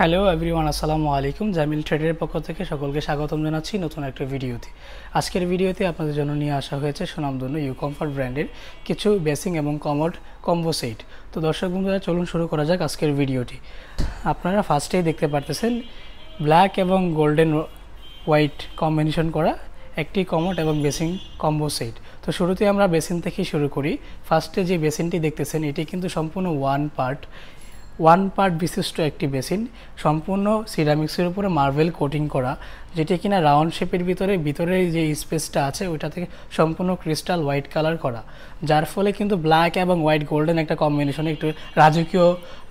Hello everyone, আসসালামু আলাইকুম। জামিল ট্রেডের পক্ষ থেকে সকলকে স্বাগতম জানাচ্ছি নতুন একটা ভিডিওতে। আজকের ভিডিওতে আপনাদের জন্য নিয়ে আসা হয়েছে সুনামধন্য ইউকমফর্ট ব্র্যান্ডের কিছু বেসিং এবং কমোড কম্বো সেট। তো দর্শক বন্ধুরা, চলুন শুরু করা যাক আজকের ভিডিওটি। আপনারা ফার্স্টেই দেখতে পারতেছেন ব্ল্যাক এবং গোল্ডেন হোয়াইট কম্বিনেশন করা একটি কমোড এবং বেসিং কম্বো সেট। তো শুরুতে আমরা বেসিন থেকে শুরু করি। ফার্স্টে যে বেসিনটি দেখতেছেন এটি কিন্তু সম্পূর্ণ ওয়ান পার্ট বিশিষ্ট একটি বেসিন, সম্পূর্ণ সিরামিক্সের উপরে মার্বেল কোটিং করা, যেটি কিনা রাউন্ড শেপের ভিতরে যে স্পেসটা আছে ওইটা থেকে সম্পূর্ণ ক্রিস্টাল হোয়াইট কালার করা, যার ফলে কিন্তু ব্ল্যাক এবং হোয়াইট গোল্ডেন একটা কম্বিনেশনে একটু রাজকীয়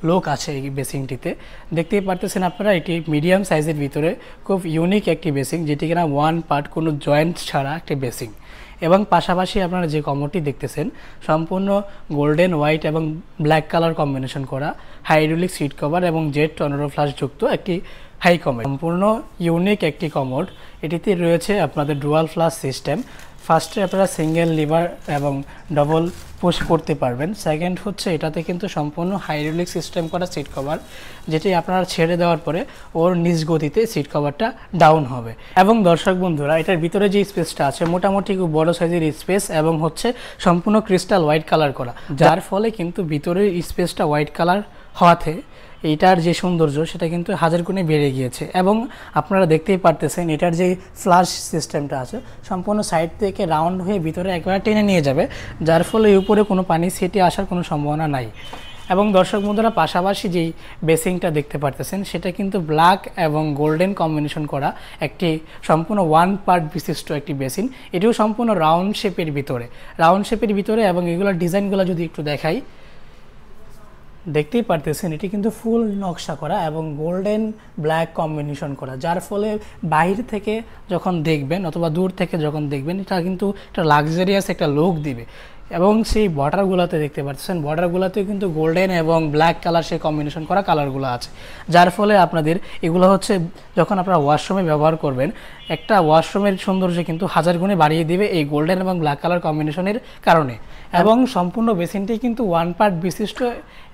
লোক আছে এই বেসিংটিতে। দেখতেই পারতেছেন আপনারা, এটি মিডিয়াম সাইজের ভিতরে খুব ইউনিক একটি বেসিং, যেটি কিনা ওয়ান পার্ট কোনো জয়েন্ট ছাড়া একটি বেসিং। এবং পাশাপাশি আপনারা যে কমোডটি দেখতেছেন সম্পূর্ণ গোল্ডেন হোয়াইট এবং ব্ল্যাক কালার কম্বিনেশন করা, হাইড্রোলিক সিট কভার এবং জেট টর্নেডো ফ্লাশ যুক্ত একটি হাই কমোড, সম্পূর্ণ ইউনিক একটি কমোড। এটিতে রয়েছে আপনাদের ডুয়াল ফ্লাশ সিস্টেম। ফার্স্টে আপনারা সিঙ্গেল লিভার এবং ডবল পুশ করতে পারবেন। সেকেন্ড হচ্ছে এটাতে কিন্তু সম্পূর্ণ হাইড্রোলিক সিস্টেম করা সিট কভার, যেটি আপনারা ছেড়ে দেওয়ার পরে ওর নিজ গতিতে সিট কভারটা ডাউন হবে। এবং দর্শক বন্ধুরা, এটার ভিতরে যে স্পেসটা আছে মোটামুটি খুব বড় সাইজের স্পেস এবং হচ্ছে সম্পূর্ণ ক্রিস্টাল হোয়াইট কালার করা, যার ফলে কিন্তু ভিতরের স্পেসটা হোয়াইট কালার হওয়াতে এইটার যে সৌন্দর্য সেটা কিন্তু হাজার গুণে বেড়ে গিয়েছে। এবং আপনারা দেখতেই পারতেছেন এটার যে ফ্লাশ সিস্টেমটা আছে সম্পূর্ণ সাইড থেকে রাউন্ড হয়ে ভিতরে একবার টেনে নিয়ে যাবে, যার ফলে উপরে কোনো পানি ছিটে আসার কোনো সম্ভাবনা নাই। এবং দর্শক বন্ধুরা, পাশাপাশি যেই বেসিংটা দেখতে পারতেছেন সেটা কিন্তু ব্ল্যাক এবং গোল্ডেন কম্বিনেশন করা একটি সম্পূর্ণ ওয়ান পার্ট বিশিষ্ট একটি বেসিন। এটিও সম্পূর্ণ রাউন্ড শেপের ভিতরে এবং এগুলোর ডিজাইনগুলো যদি একটু দেখাই, দেখতেই পারতেছেন এটি কিন্তু ফুল নকশা করা এবং গোল্ডেন ব্ল্যাক কম্বিনেশন করা, যার ফলে বাইরে থেকে যখন দেখবেন অথবা দূর থেকে যখন দেখবেন এটা কিন্তু একটা লাক্সারিয়াস একটা লুক দিবে। এবং সেই বর্ডারগুলোতে দেখতে পাচ্ছেন, বর্ডারগুলোতেও কিন্তু গোল্ডেন এবং ব্ল্যাক কালার সেই কম্বিনেশন করা কালারগুলো আছে, যার ফলে আপনাদের এগুলো হচ্ছে যখন আপনারা ওয়াশরুমে ব্যবহার করবেন একটা ওয়াশরুমের সৌন্দর্য কিন্তু হাজার গুণে বাড়িয়ে দিবে এই গোল্ডেন এবং ব্ল্যাক কালার কম্বিনেশনের কারণে। এবং সম্পূর্ণ বেসিনটি কিন্তু ওয়ান পার্ট বিশিষ্ট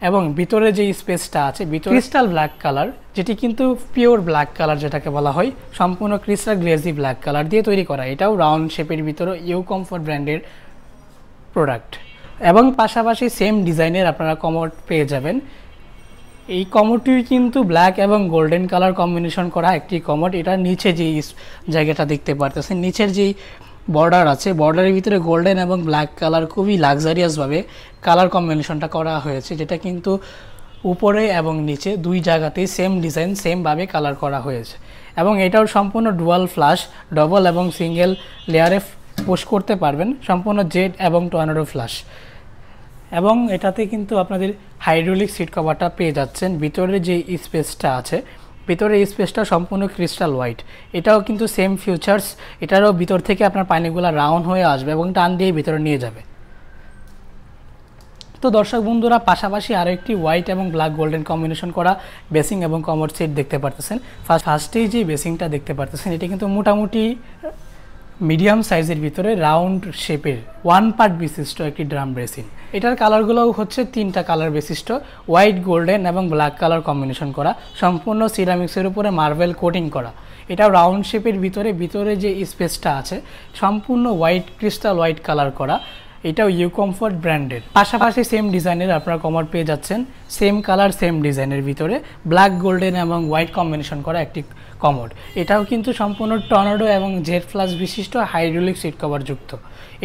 এবং ভিতরে যে স্পেসটা আছে ভিতরে ক্রিস্টাল ব্ল্যাক কালার, যেটি কিন্তু পিওর ব্ল্যাক কালার যেটাকে বলা হয়, সম্পূর্ণ ক্রিস্টাল গ্লেজি ব্ল্যাক কালার দিয়ে তৈরি করা। এটাও রাউন্ড শেপের ভিতরে ইউকমফর্ট ব্র্যান্ডের প্রোডাক্ট। এবং পাশাপাশি সেম ডিজাইনের আপনারা কমোড পেয়ে যাবেন। এই কমোডটি কিন্তু ব্ল্যাক এবং গোল্ডেন কালার কম্বিনেশন করা একটি কমোড। এটার নিচে যেই জায়গাটা দেখতে পারতেছেন, নিচের যেই বর্ডার আছে বর্ডারের ভিতরে গোল্ডেন এবং ব্ল্যাক কালার খুবই লাক্সারিয়াসভাবে কালার কম্বিনেশনটা করা হয়েছে, যেটা কিন্তু উপরে এবং নিচে দুই জায়গাতেই সেম ডিজাইন সেমভাবে কালার করা হয়েছে। এবং এটাও সম্পূর্ণ ডুয়াল ফ্লাশ, ডবল এবং সিঙ্গেল লেয়ারে পুশ করতে পারবেন, সম্পূর্ণ জেট এবং টর্নেডো ফ্লাশ। এবং এটাতে কিন্তু আপনাদের হাইড্রোলিক সিট কভারটা পেয়ে যাচ্ছেন। ভিতরে যে স্পেসটা আছে ভিতরে স্পেসটা সম্পূর্ণ ক্রিস্টাল হোয়াইট, এটাও কিন্তু সেম ফিচার্স। এটারও ভিতর থেকে আপনার পানিগুলো রাউন্ড হয়ে আসবে এবং টান দিয়ে ভিতরে নিয়ে যাবে। তো দর্শক বন্ধুরা, পাশাপাশি আরও একটি হোয়াইট এবং ব্ল্যাক গোল্ডেন কম্বিনেশন করা বেসিং এবং কমোড সেট দেখতে পারতেছেন। ফার্স্টেই যে বেসিংটা দেখতে পারতেছেন এটি কিন্তু মোটামুটি মিডিয়াম সাইজের ভিতরে রাউন্ড শেপের ওয়ান পার্ট বিশিষ্ট একটি ড্রাম বেসিন। এটার কালারগুলোও হচ্ছে তিনটা কালার বিশিষ্ট, হোয়াইট গোল্ডেন এবং ব্ল্যাক কালার কম্বিনেশন করা, সম্পূর্ণ সিরামিক্সের উপরে মার্বেল কোটিং করা। এটাও রাউন্ড শেপের ভিতরে যে স্পেসটা আছে সম্পূর্ণ হোয়াইট ক্রিস্টাল হোয়াইট কালার করা, এটাও ইউকমফর্ট ব্র্যান্ডের। পাশাপাশি সেম ডিজাইনের আপনারা কমোড পেয়ে যাচ্ছেন, সেম কালার সেম ডিজাইনের ভিতরে ব্ল্যাক গোল্ডেন এবং হোয়াইট কম্বিনেশন করা একটি কমোড। এটাও কিন্তু সম্পূর্ণ টর্নেডো এবং জেট ফ্লাশ বিশিষ্ট হাইড্রোলিক সিট কভার যুক্ত।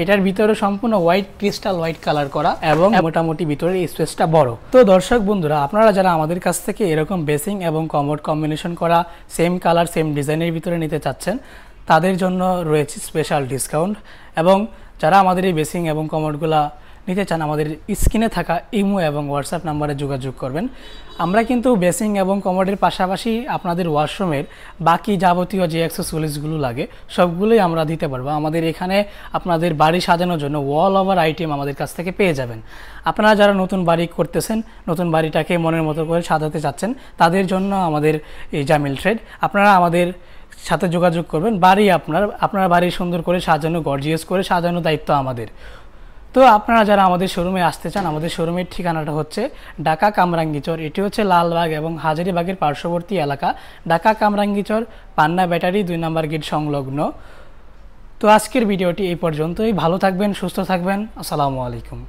এটার ভিতরে সম্পূর্ণ হোয়াইট ক্রিস্টাল হোয়াইট কালার করা এবং মোটামুটি ভিতরে স্পেসটা বড়। তো দর্শক বন্ধুরা, আপনারা যারা আমাদের কাছ থেকে এরকম বেসিং এবং কমোড কম্বিনেশন করা সেম কালার সেম ডিজাইনের ভিতরে নিতে চাচ্ছেন তাদের জন্য রয়েছে স্পেশাল ডিসকাউন্ট। এবং যারা আমাদের এই বেসিং এবং কমোডগুলা নিতে চান আমাদের স্ক্রিনে থাকা ইমো এবং হোয়াটসঅ্যাপ নাম্বারে যোগাযোগ করবেন। আমরা কিন্তু বেসিং এবং কমোডের পাশাপাশি আপনাদের ওয়াশরুমের বাকি যাবতীয় যে অ্যাক্সেসরিজগুলো লাগে সবগুলোই আমরা দিতে পারবো। আমাদের এখানে আপনাদের বাড়ি সাজানোর জন্য ওয়াল ওভার আইটেম আমাদের কাছ থেকে পেয়ে যাবেন। আপনারা যারা নতুন বাড়ি করতেছেন, নতুন বাড়িটাকে মনের মতো করে সাজাতে চাচ্ছেন, তাদের জন্য আমাদের এই জামিল ট্রেড। আপনারা আমাদের সাথে যোগাযোগ করবেন। বাড়ি আপনার বাড়ি সুন্দর করে সাজানো, গর্জিয়াস করে সাজানো দায়িত্ব আমাদের। তো আপনারা যারা আমাদের শোরুমে আসতে চান, আমাদের শোরুমের ঠিকানাটা হচ্ছে ঢাকা কামরাঙ্গীচর। এটি হচ্ছে লালবাগ এবং হাজারীবাগের পার্শ্ববর্তী এলাকা। ঢাকা কামরাঙ্গীচর পান্না ব্যাটারি 2 নম্বর গেট সংলগ্ন। তো আজকের ভিডিওটি এই পর্যন্তই। ভালো থাকবেন, সুস্থ থাকবেন। আসসালামু আলাইকুম।